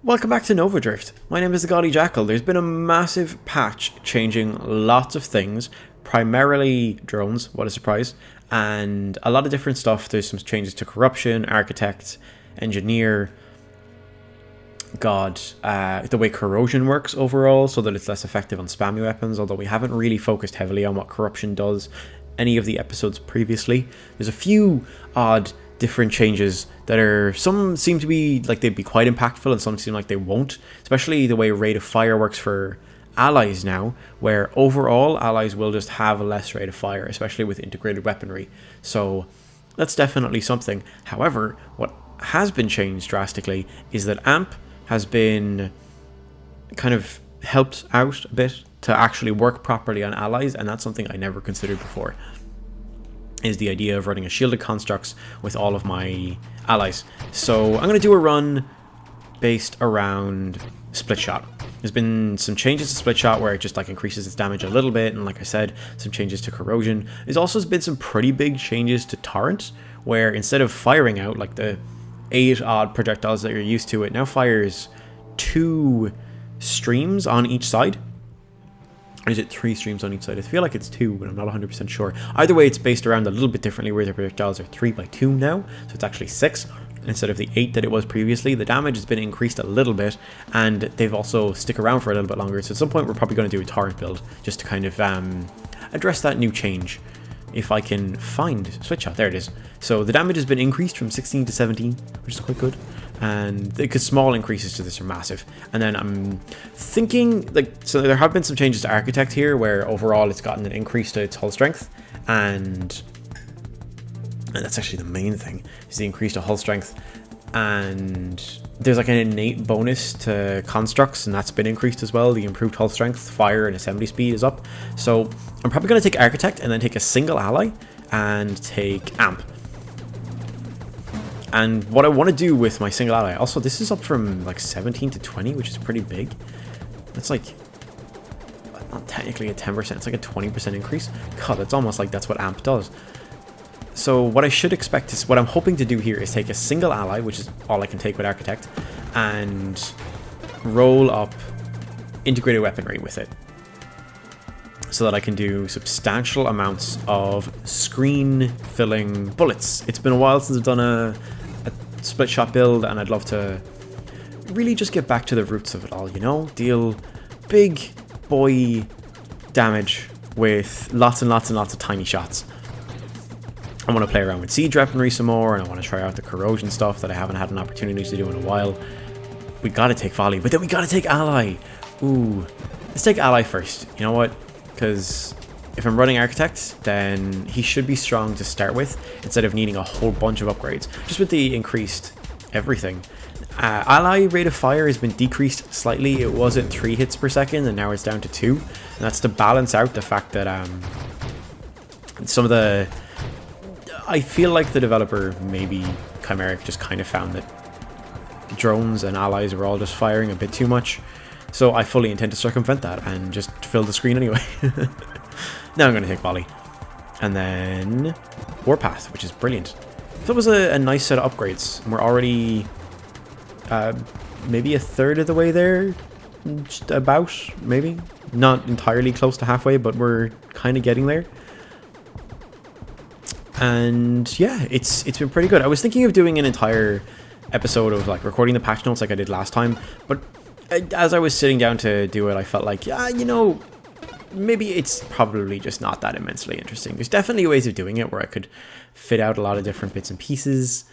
Welcome back to Nova Drift. My name is the Gaudy Jackal. There's been a massive patch changing lots of things, primarily drones, what a surprise, and a lot of different stuff. There's some changes to corruption, architect, engineer, the way corrosion works overall, so that it's less effective on spammy weapons, although we haven't really focused heavily on what corruption does any of the episodes previously. There's a few odd different changes that some seem to be like they'd be quite impactful and some seem like they won't, especially the way rate of fire works for allies now, where overall allies will just have a less rate of fire, especially with integrated weaponry. So that's definitely something. However, what has been changed drastically is that AMP has been kind of helped out a bit to actually work properly on allies, and that's something I never considered before, is the idea of running a shielded constructs with all of my allies. So I'm going to do a run based around split shot. There's been some changes to split shot where it just like increases its damage a little bit, and like I said, some changes to corrosion. There's also been some pretty big changes to torrent, where instead of firing out like the 8 odd projectiles that you're used to, it now fires 2 streams on each side. Or is it 3 streams on each side? I feel like it's 2, but I'm not 100% sure. Either way, it's based around a little bit differently, where the projectiles are 3x2 now, so it's actually 6 instead of the 8 that it was previously. The damage has been increased a little bit, and they've also stick around for a little bit longer. So at some point, we're probably going to do a torrent build just to kind of address that new change. If I can find split shot, there it is. So the damage has been increased from 16 to 17, which is quite good. And because small increases to this are massive. And then I'm thinking, like, so there have been some changes to architect here, where overall it's gotten an increase to its hull strength, and that's actually the main thing, is the increase to hull strength. And there's like an innate bonus to constructs, and that's been increased as well. The improved hull strength, fire, and assembly speed is up. So I'm probably going to take architect and then take a single ally and take amp. And what I want to do with my single ally, also this is up from like 17 to 20, which is pretty big. That's like not technically a 10%, it's like a 20% increase. God, that's almost like that's what amp does. So what I should expect is, what I'm hoping to do here is take a single ally, which is all I can take with architect, and roll up integrated weaponry with it, so that I can do substantial amounts of screen filling bullets. It's been a while since I've done a split shot build, and I'd love to really just get back to the roots of it all, you know? Deal big boy damage with lots and lots and lots of tiny shots. I want to play around with siege weaponry some more, and I want to try out the corrosion stuff that I haven't had an opportunity to do in a while. We gotta take volley, but then we gotta take ally. Ooh, let's take ally first. You know what? Because if I'm running architect, then he should be strong to start with, instead of needing a whole bunch of upgrades. Just with the increased everything. Ally rate of fire has been decreased slightly. It was at 3 hits per second, and now it's down to 2. And that's to balance out the fact that some of the... I feel like the developer, maybe Chimeric, just kind of found that drones and allies were all just firing a bit too much. So I fully intend to circumvent that and just fill the screen anyway. Now I'm going to take volley. And then warpath, which is brilliant. That was a nice set of upgrades. And we're already maybe a third of the way there. Just about, maybe. Not entirely close to halfway, but we're kind of getting there. And yeah, it's been pretty good. I was thinking of doing an entire episode of like recording the patch notes like I did last time, but as I was sitting down to do it, I felt like, yeah, you know, maybe it's probably just not that immensely interesting. There's definitely ways of doing it where I could fit out a lot of different bits and pieces.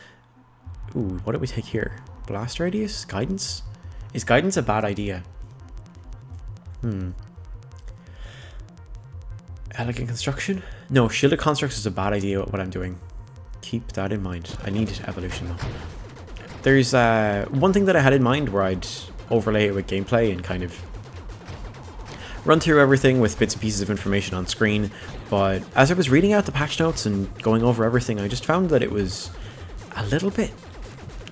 Ooh, what did we take here? Blast radius? Guidance? Is guidance a bad idea? Elegant construction? No, shielded constructs is a bad idea what I'm doing. Keep that in mind. I need evolution though. There's one thing that I had in mind where I'd overlay it with gameplay and kind of run through everything with bits and pieces of information on screen, but as I was reading out the patch notes and going over everything, I just found that it was a little bit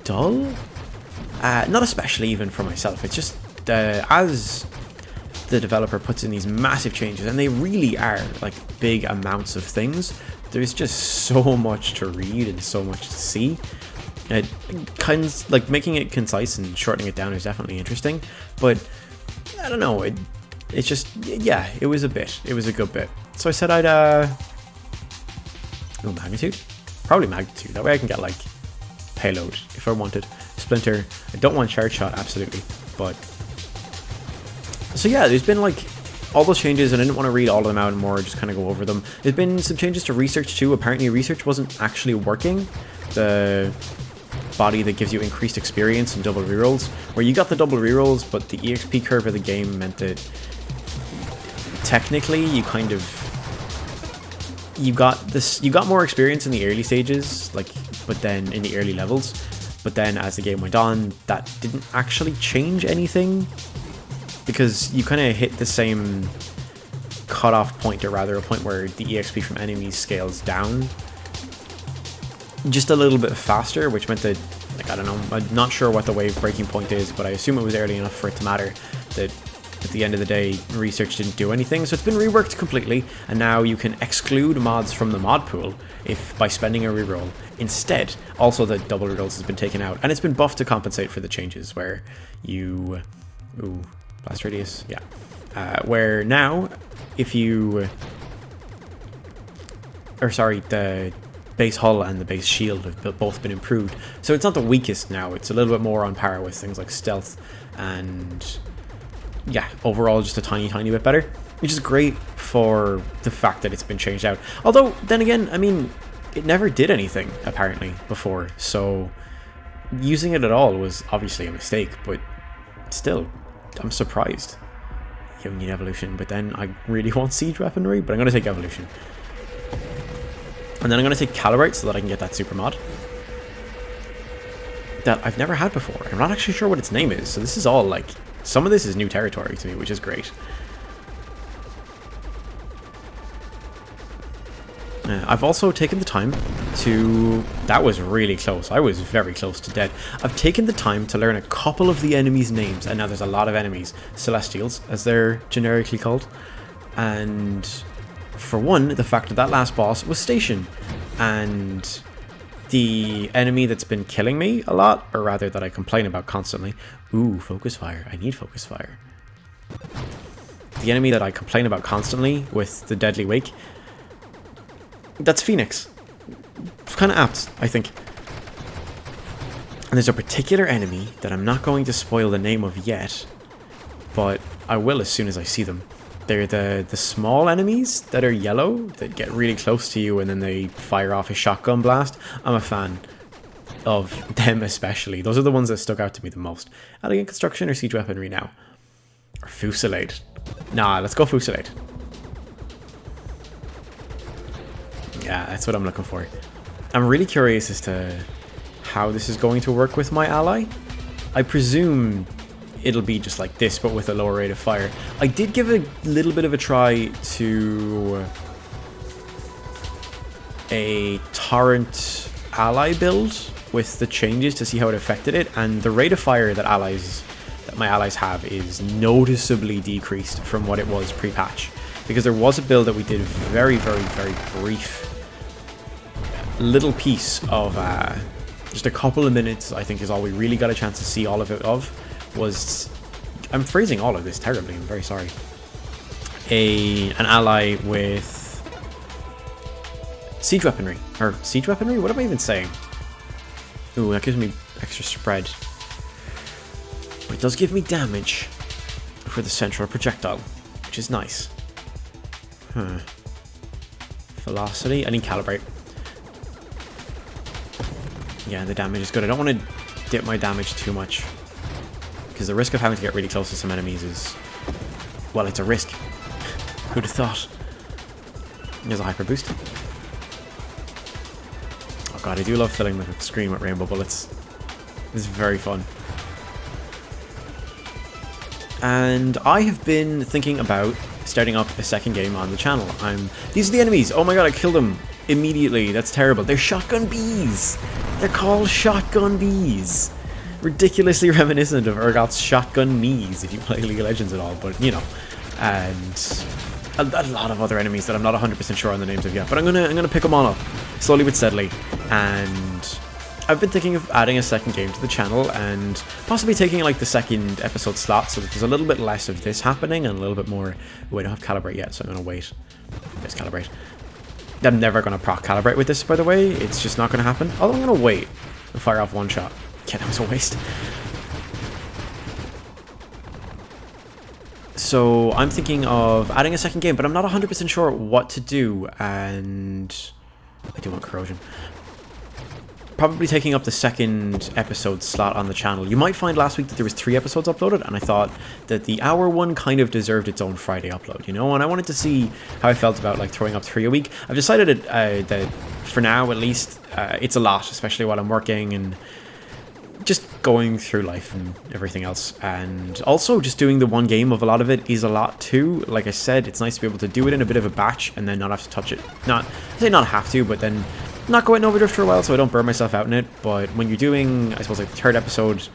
dull. Not especially even for myself, it's just as the developer puts in these massive changes, and they really are like big amounts of things, there's just so much to read and so much to see. It kind of, like, making it concise and shortening it down is definitely interesting, but I don't know, it's just, yeah, it was a good bit. So I said I'd, no magnitude? Probably magnitude, that way I can get, like, payload if I wanted. Splinter, I don't want charge shot, absolutely, but, so yeah, there's been, like, all those changes, and I didn't want to read all of them out and more, just kind of go over them. There's been some changes to research too. Apparently research wasn't actually working. The body that gives you increased experience and double rerolls, where you got the double rerolls, but the EXP curve of the game meant that technically you kind of, you got more experience in the early stages, like, but then in the early levels, but then as the game went on, that didn't actually change anything, because you kind of hit the same cutoff point, or rather a point where the EXP from enemies scales down just a little bit faster, which meant that, like, I don't know, I'm not sure what the wave breaking point is, but I assume it was early enough for it to matter that at the end of the day research didn't do anything. So it's been reworked completely, and now you can exclude mods from the mod pool if by spending a reroll instead. Also, the double rerolls has been taken out, and it's been buffed to compensate for the changes where you blast radius, yeah, where now if you, or sorry, the base hull and the base shield have both been improved, so it's not the weakest now. It's a little bit more on par with things like stealth, and yeah, overall just a tiny bit better, which is great for the fact that it's been changed out. Although then again, I mean, it never did anything apparently before, so using it at all was obviously a mistake, but still, I'm surprised. You need evolution, but then I really want siege weaponry, but I'm going to take evolution. And then I'm going to take calibrate so that I can get that super mod that I've never had before. I'm not actually sure what its name is, so this is all, like, some of this is new territory to me, which is great. I've also taken the time to, that was really close, I was very close to dead. I've taken the time to learn a couple of the enemies' names, and now there's a lot of enemies. Celestials, as they're generically called. And for one, the fact that last boss was Station, and the enemy that's been killing me a lot, or rather that I complain about constantly, ooh, focus fire, I need focus fire. The enemy that I complain about constantly with the deadly wake, that's Phoenix. It's kind of apt, I think. And there's a particular enemy that I'm not going to spoil the name of yet, but I will as soon as I see them. They're the small enemies that are yellow, that get really close to you and then they fire off a shotgun blast. I'm a fan of them especially. Those are the ones that stuck out to me the most. Elegant construction or siege weaponry now? Or fusillade? Nah, let's go fusillade. Yeah, that's what I'm looking for. I'm really curious as to how this is going to work with my ally. I presume it'll be just like this, but with a lower rate of fire. I did give a little bit of a try to a torrent ally build with the changes to see how it affected it, and the rate of fire that my allies have is noticeably decreased from what it was pre-patch. Because there was a build that we did very brief little piece of just a couple of minutes, I think is all we really got a chance to see all of it was, I'm phrasing all of this terribly, I'm very sorry, an ally with siege weaponry, what am I even saying? Ooh, that gives me extra spread, but it does give me damage for the central projectile, which is nice. Velocity, I need calibrate. Yeah, the damage is good. I don't want to dip my damage too much, because the risk of having to get really close to some enemies is, well, it's a risk. Who'd have thought? There's a hyper boost. Oh god, I do love filling the screen with rainbow bullets. It's very fun. And I have been thinking about starting up a second game on the channel. These are the enemies. Oh my god, I killed them immediately. That's terrible. They're shotgun bees. They're called shotgun bees. Ridiculously reminiscent of Urgot's shotgun knees, if you play League of Legends at all, but you know. And a lot of other enemies that I'm not 100% sure on the names of yet, but I'm gonna pick them all up slowly but steadily. And I've been thinking of adding a second game to the channel and possibly taking like the second episode slot so that there's a little bit less of this happening and a little bit more. Oh, I don't have calibrate yet, so I'm gonna wait. Yes, calibrate. I'm never gonna proc calibrate with this, by the way. It's just not gonna happen. Although I'm gonna wait and fire off one shot. Yeah, that was a waste. So I'm thinking of adding a second game, but I'm not 100% sure what to do, and I do want corrosion. Probably taking up the second episode slot on the channel. You might find last week that there was 3 episodes uploaded, and I thought that the hour one kind of deserved its own Friday upload, you know, and I wanted to see how I felt about like throwing up 3 a week. I've decided that for now, at least, it's a lot, especially while I'm working and just going through life and everything else. And also just doing the one game of a lot of it is a lot too. Like I said, it's nice to be able to do it in a bit of a batch and then not have to touch it. Not, I say not have to, but then not go out in overdrift for a while so I don't burn myself out in it. But when you're doing, I suppose, like the 3rd episode,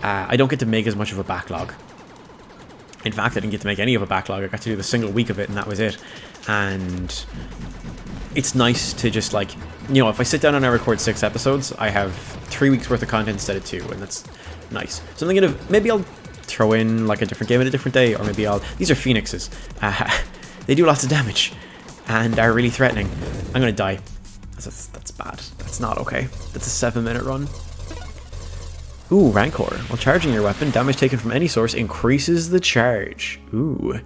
I don't get to make as much of a backlog. In fact, I didn't get to make any of a backlog. I got to do the single week of it and that was it. And it's nice to just like, you know, if I sit down and I record 6 episodes, I have 3 weeks worth of content instead of 2, and that's nice. So I'm thinking of, maybe I'll throw in like a different game at a different day, or maybe these are phoenixes. They do lots of damage and are really threatening. I'm gonna die. That's bad. That's not okay. That's a 7-minute run. Ooh, Rancor. While charging your weapon, damage taken from any source increases the charge. Ooh.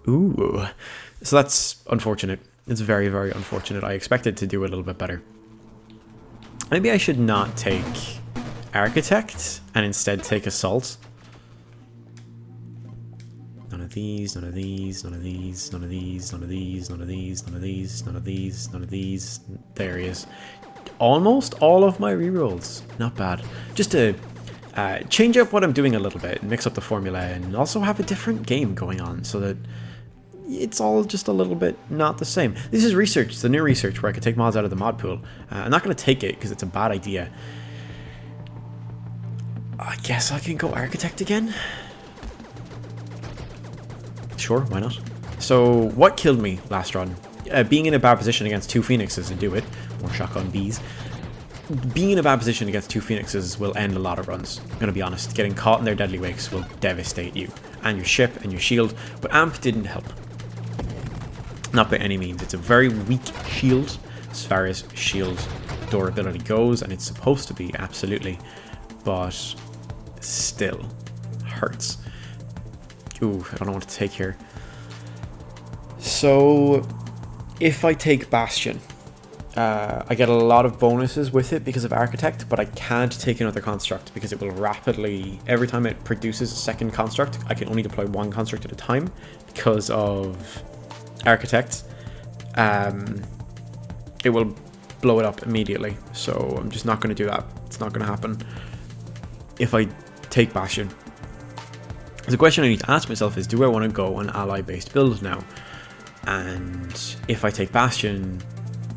Ooh. So that's unfortunate. It's very, very unfortunate. I expected to do a little bit better. Maybe I should not take Architect and instead take Assault. None of these, none of these, none of these, none of these, none of these, none of these, none of these, none of these, none of these. There he is. Almost all of my rerolls. Not bad. Just to change up what I'm doing a little bit, mix up the formula, and also have a different game going on so that it's all just a little bit not the same. This is research, the new research where I could take mods out of the mod pool. I'm not going to take it because it's a bad idea. I guess I can go Architect again? Sure, why not? So, what killed me last run? Being in a bad position against 2 phoenixes to do it. More shotgun bees. Being in a bad position against 2 phoenixes will end a lot of runs. I'm going to be honest. Getting caught in their deadly wakes will devastate you. And your ship and your shield. But Amp didn't help. Not by any means. It's a very weak shield as far as shield durability goes, and it's supposed to be, absolutely, but still hurts. Ooh, I don't know what to take here. So if I take Bastion, I get a lot of bonuses with it because of Architect, but I can't take another construct because it will rapidly, every time it produces a second construct, I can only deploy 1 construct at a time because of Architect. It will blow it up immediately, so I'm just not going to do that. It's not going to happen if I take Bastion. The question I need to ask myself is, do I want to go an ally based build now? And if I take Bastion,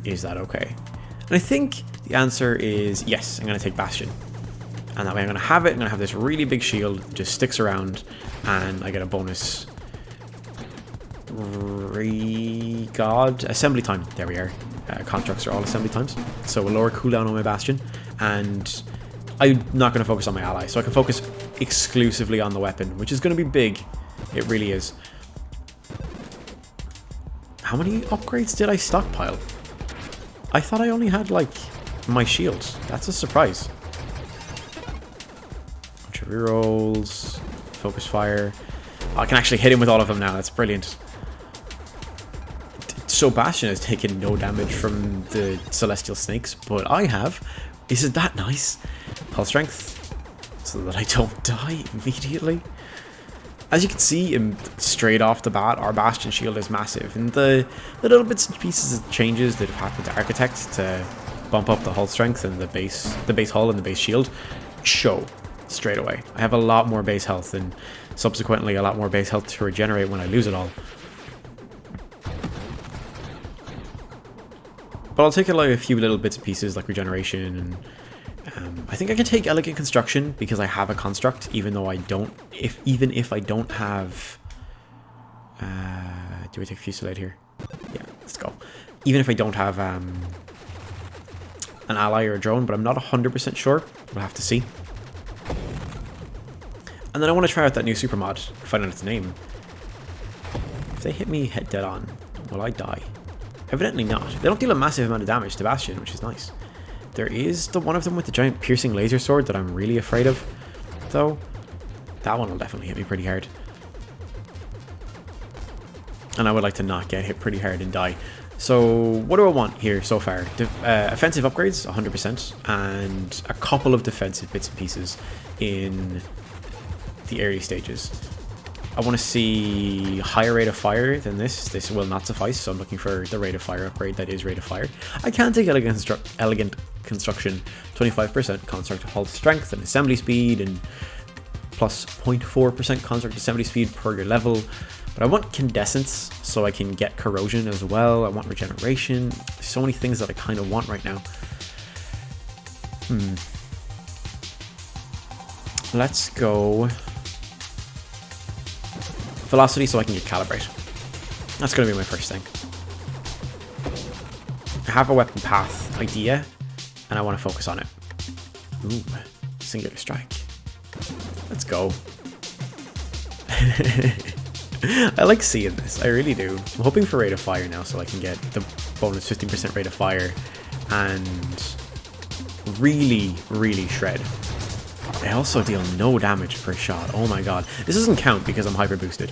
is that okay? And I think the answer is yes, I'm going to take Bastion. And that way I'm going to have it, I'm going to have this really big shield that just sticks around, and I get a bonus. God, assembly time. There we are. Constructs are all assembly times, so a lower cooldown on my Bastion, and I'm not going to focus on my ally, so I can focus exclusively on the weapon, which is going to be big. It really is. How many upgrades did I stockpile? I thought I only had like my shields. That's a surprise. Bunch of rerolls, focus fire. Oh, I can actually hit him with all of them now. That's brilliant. So Bastion has taken no damage from the Celestial Snakes, but I have. Isn't that nice? Pulse strength, so that I don't die immediately. As you can see, straight off the bat, our Bastion shield is massive, and the little bits and pieces of changes that have happened to Architect to bump up the hull strength and the base hull and the base shield show straight away. I have a lot more base health, and subsequently a lot more base health to regenerate when I lose it all. But I'll take a few little bits and pieces like regeneration, and I think I can take elegant construction because I have a construct, even though I don't. Even if I don't have, do I take fusillade here? Yeah, let's go. Even if I don't have an ally or a drone, but I'm not 100% sure. We'll have to see. And then I want to try out that new super mod, find out its name. If they hit me head dead on, will I die? Evidently not. They don't deal a massive amount of damage to Bastion, which is nice. There is the one of them with the giant piercing laser sword that I'm really afraid of, though. That one will definitely hit me pretty hard. And I would like to not get hit pretty hard and die. So what do I want here so far? Offensive upgrades, 100%, and a couple of defensive bits and pieces in the early stages. I want to see higher rate of fire than this. This will not suffice, so I'm looking for the rate of fire upgrade that is rate of fire. I can take elegant construction, 25% construct hull strength and assembly speed, and plus 0.4% construct assembly speed per your level. But I want Condescence so I can get corrosion as well. I want regeneration. There's so many things that I kind of want right now. Let's go Velocity so I can get Calibrate. That's going to be my first thing. I have a weapon path idea, and I want to focus on it. Ooh, Singular Strike. Let's go. I like seeing this, I really do. I'm hoping for rate of fire now so I can get the bonus 15% rate of fire and really, really shred. They also deal no damage per shot. Oh my god. This doesn't count because I'm hyper boosted.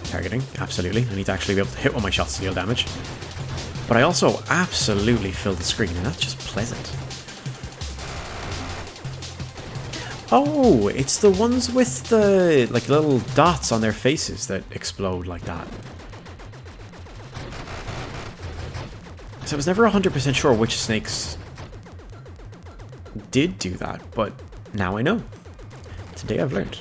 Targeting, absolutely. I need to actually be able to hit one of my shots to deal damage. But I also absolutely fill the screen, and that's just pleasant. Oh, it's the ones with the like little dots on their faces that explode like that. So I was never 100% sure which snakes did do that, but now I know. Today I've learned.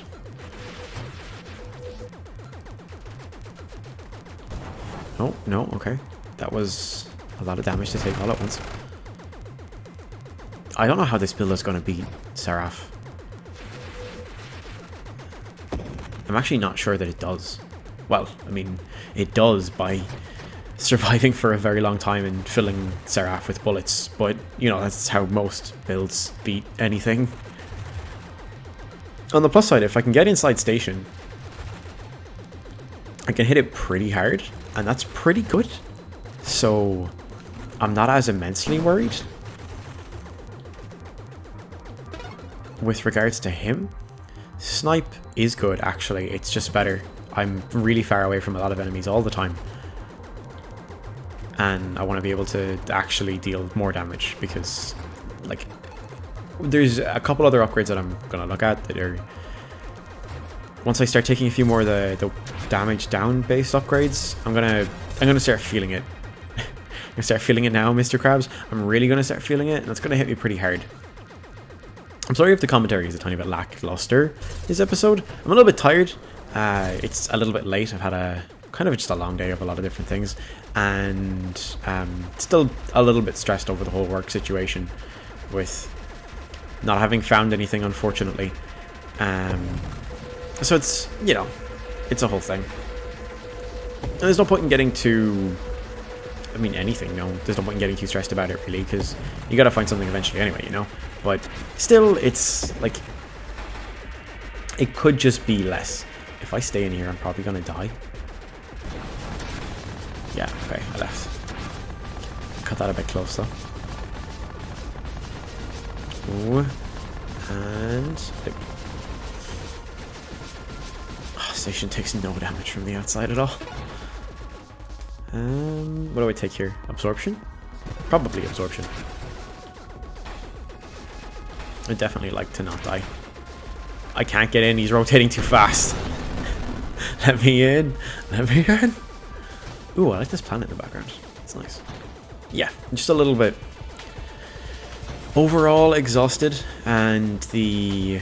Oh, no, okay. That was a lot of damage to take all at once. I don't know how this build is going to beat Seraph. I'm actually not sure that it does. Well, I mean, it does by surviving for a very long time and filling Seraph with bullets, but, you know, that's how most builds beat anything. On the plus side, if I can get inside station, I can hit it pretty hard, and that's pretty good. So, I'm not as immensely worried with regards to him. Snipe is good, actually. It's just better. I'm really far away from a lot of enemies all the time. And I want to be able to actually deal more damage because, like, there's a couple other upgrades that I'm going to look at that are... Once I start taking a few more of the damage down based upgrades, I'm gonna start feeling it. I'm gonna start feeling it now, Mr. Krabs. I'm really gonna start feeling it, and it's gonna hit me pretty hard. I'm sorry if the commentary is a tiny bit lackluster this episode. I'm a little bit tired. It's a little bit late. I've had a kind of just a long day of a lot of different things, and still a little bit stressed over the whole work situation with not having found anything, unfortunately. So it's, you know, it's a whole thing. And there's no point in getting too... I mean, anything, no. There's no point in getting too stressed about it, really, because you gotta find something eventually anyway, you know? But still, it's, like... It could just be less. If I stay in here, I'm probably gonna die. Yeah, okay, I left. Cut that a bit close, though. Ooh. And... Station takes no damage from the outside at all. What do I take here? Absorption? Probably absorption. I'd definitely like to not die. I can't get in, he's rotating too fast. Let me in. Let me in. Ooh, I like this planet in the background. It's nice. Yeah, just a little bit overall exhausted, and the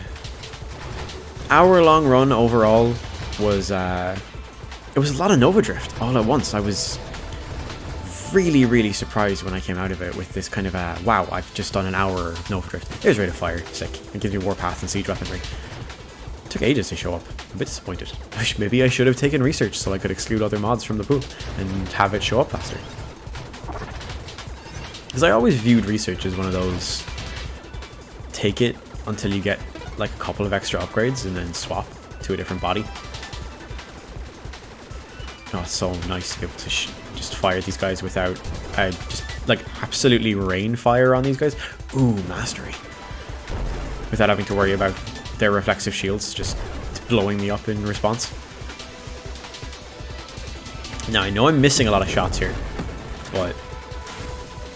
hour-long run overall was it was a lot of Nova Drift all at once. I was really surprised when I came out of it with this kind of wow, I've just done an hour of Nova Drift. There's Rate of Fire, sick. It gives me Warpath and Siege Weaponry. It took ages to show up. I'm a bit disappointed. Maybe I should have taken research so I could exclude other mods from the pool and have it show up faster. Because I always viewed research as one of those, take it until you get like a couple of extra upgrades and then swap to a different body. Oh, it's so nice to be able to just fire these guys without just like absolutely rain fire on these guys. Ooh, mastery. Without having to worry about their reflexive shields just blowing me up in response. Now, I know I'm missing a lot of shots here, but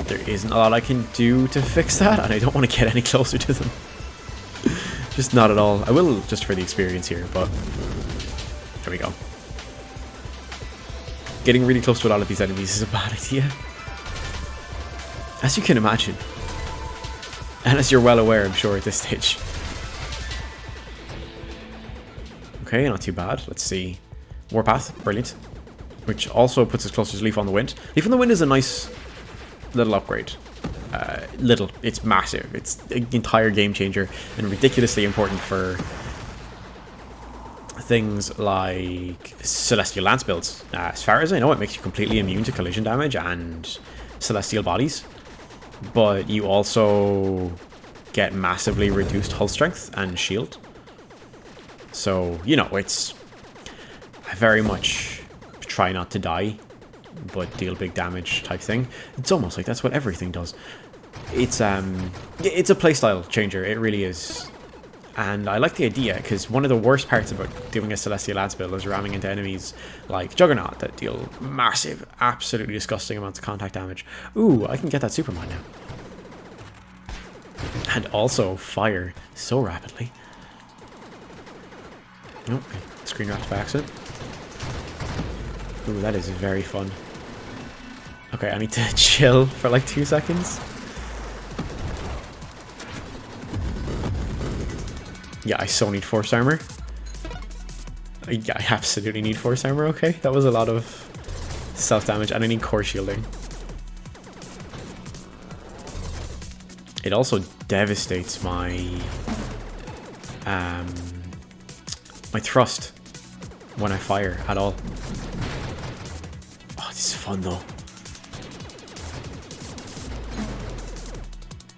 there isn't a lot I can do to fix that, and I don't want to get any closer to them. Just not at all. I will just for the experience here, but there we go. Getting really close to a lot of these enemies is a bad idea. As you can imagine. And as you're well aware, I'm sure, at this stage. Okay, not too bad. Let's see. Warpath, brilliant. Which also puts us closer to Leaf on the Wind. Leaf on the Wind is a nice little upgrade. It's massive. It's an entire game changer and ridiculously important for things like Celestial Lance builds. As far as I know, it makes you completely immune to collision damage and Celestial bodies. But you also get massively reduced hull strength and shield. So, you know, it's very much try not to die, but deal big damage type thing. It's almost like that's what everything does. It's a playstyle changer, it really is. And I like the idea, because one of the worst parts about doing a Celestial Lance build is ramming into enemies like Juggernaut that deal massive, absolutely disgusting amounts of contact damage. Ooh, I can get that Superman now. And also fire so rapidly. Oh, screen wrapped by accident. Ooh, that is very fun. Okay, I need to chill for like 2 seconds. Yeah, I so need force armor. Yeah, I absolutely need force armor, okay? That was a lot of self-damage, and I need core shielding. It also devastates my my thrust when I fire at all. Oh, this is fun though.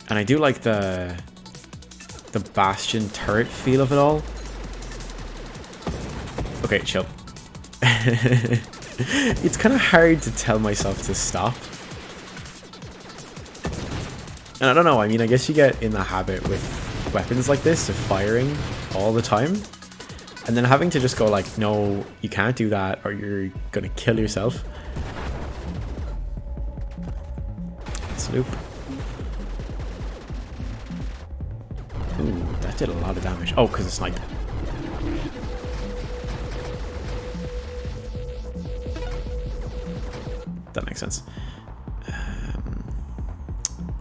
And I do like the Bastion turret feel of it all. Okay, chill. It's kind of hard to tell myself to stop. And I don't know, I mean, I guess you get in the habit with weapons like this of firing all the time. And then having to just go like, no, you can't do that or you're gonna kill yourself. Let's loop. Ooh, that did a lot of damage. Oh, because it's sniped. That makes sense.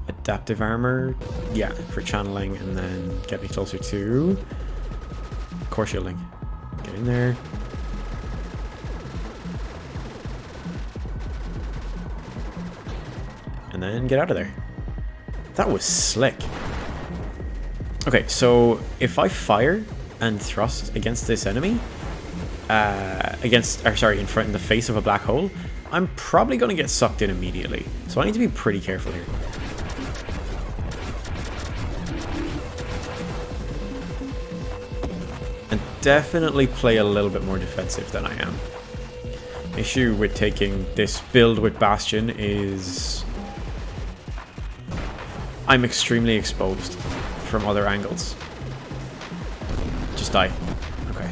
Adaptive armor, yeah, for channeling, and then get me closer to core shielding. Get in there. And then get out of there. That was slick. Okay, so if I fire and thrust against this enemy, in front in the face of a black hole, I'm probably going to get sucked in immediately. So I need to be pretty careful here. And definitely play a little bit more defensive than I am. Issue with taking this build with Bastion is I'm extremely exposed from other angles. Just die. Okay.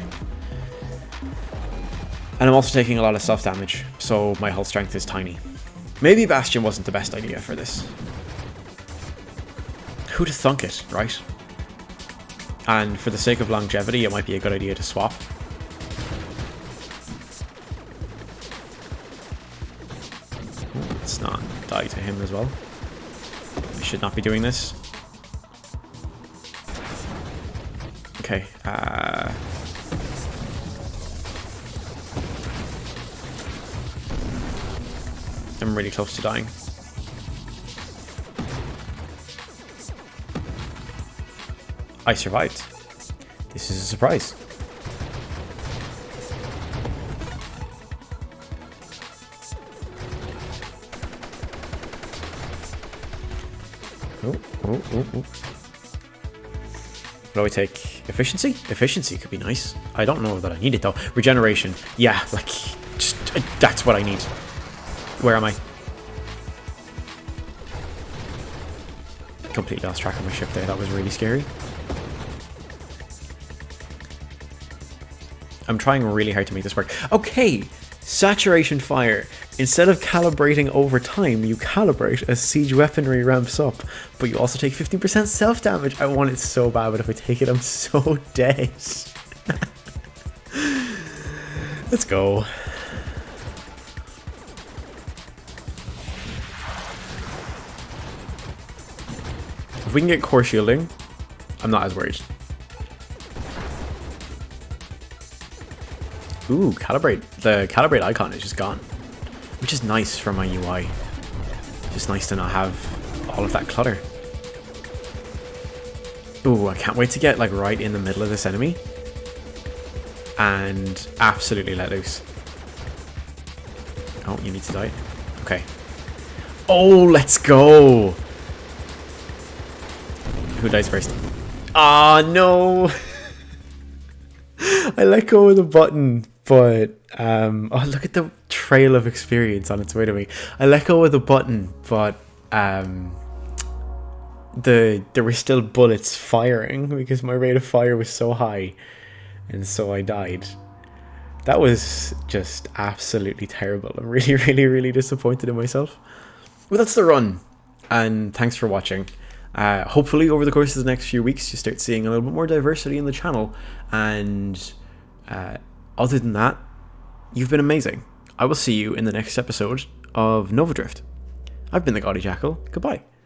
And I'm also taking a lot of self-damage, so my hull strength is tiny. Maybe Bastion wasn't the best idea for this. Who'd have thunk it, right? And for the sake of longevity, it might be a good idea to swap. Let's not die to him as well. I should not be doing this. Okay, I'm really close to dying. I survived. This is a surprise. Oh, oh, oh. What do I take? Efficiency? Efficiency could be nice. I don't know that I need it though. Regeneration. Yeah, like, just, that's what I need. Where am I? Completely lost track of my ship there. That was really scary. I'm trying really hard to make this work. Okay, saturation fire. Instead of calibrating over time, you calibrate as siege weaponry ramps up, but you also take 15% self-damage. I want it so bad, but if I take it, I'm so dead. Let's go. If we can get core shielding, I'm not as worried. Ooh, calibrate. The calibrate icon is just gone, which is nice for my UI. Just nice to not have all of that clutter. Ooh, I can't wait to get like right in the middle of this enemy and absolutely let loose. Oh, you need to die. Okay. Oh, let's go. Who dies first? Ah, no. I let go of the button, but oh, look at the trail of experience on its way to me. I let go of the button, but there were still bullets firing because my rate of fire was so high, and so I died. That was just absolutely terrible. I'm really, really, really disappointed in myself. Well, that's the run, and thanks for watching. Hopefully over the course of the next few weeks you start seeing a little bit more diversity in the channel, and other than that, you've been amazing. I will see you in the next episode of Nova Drift. I've been the Gaudy Jackal. Goodbye.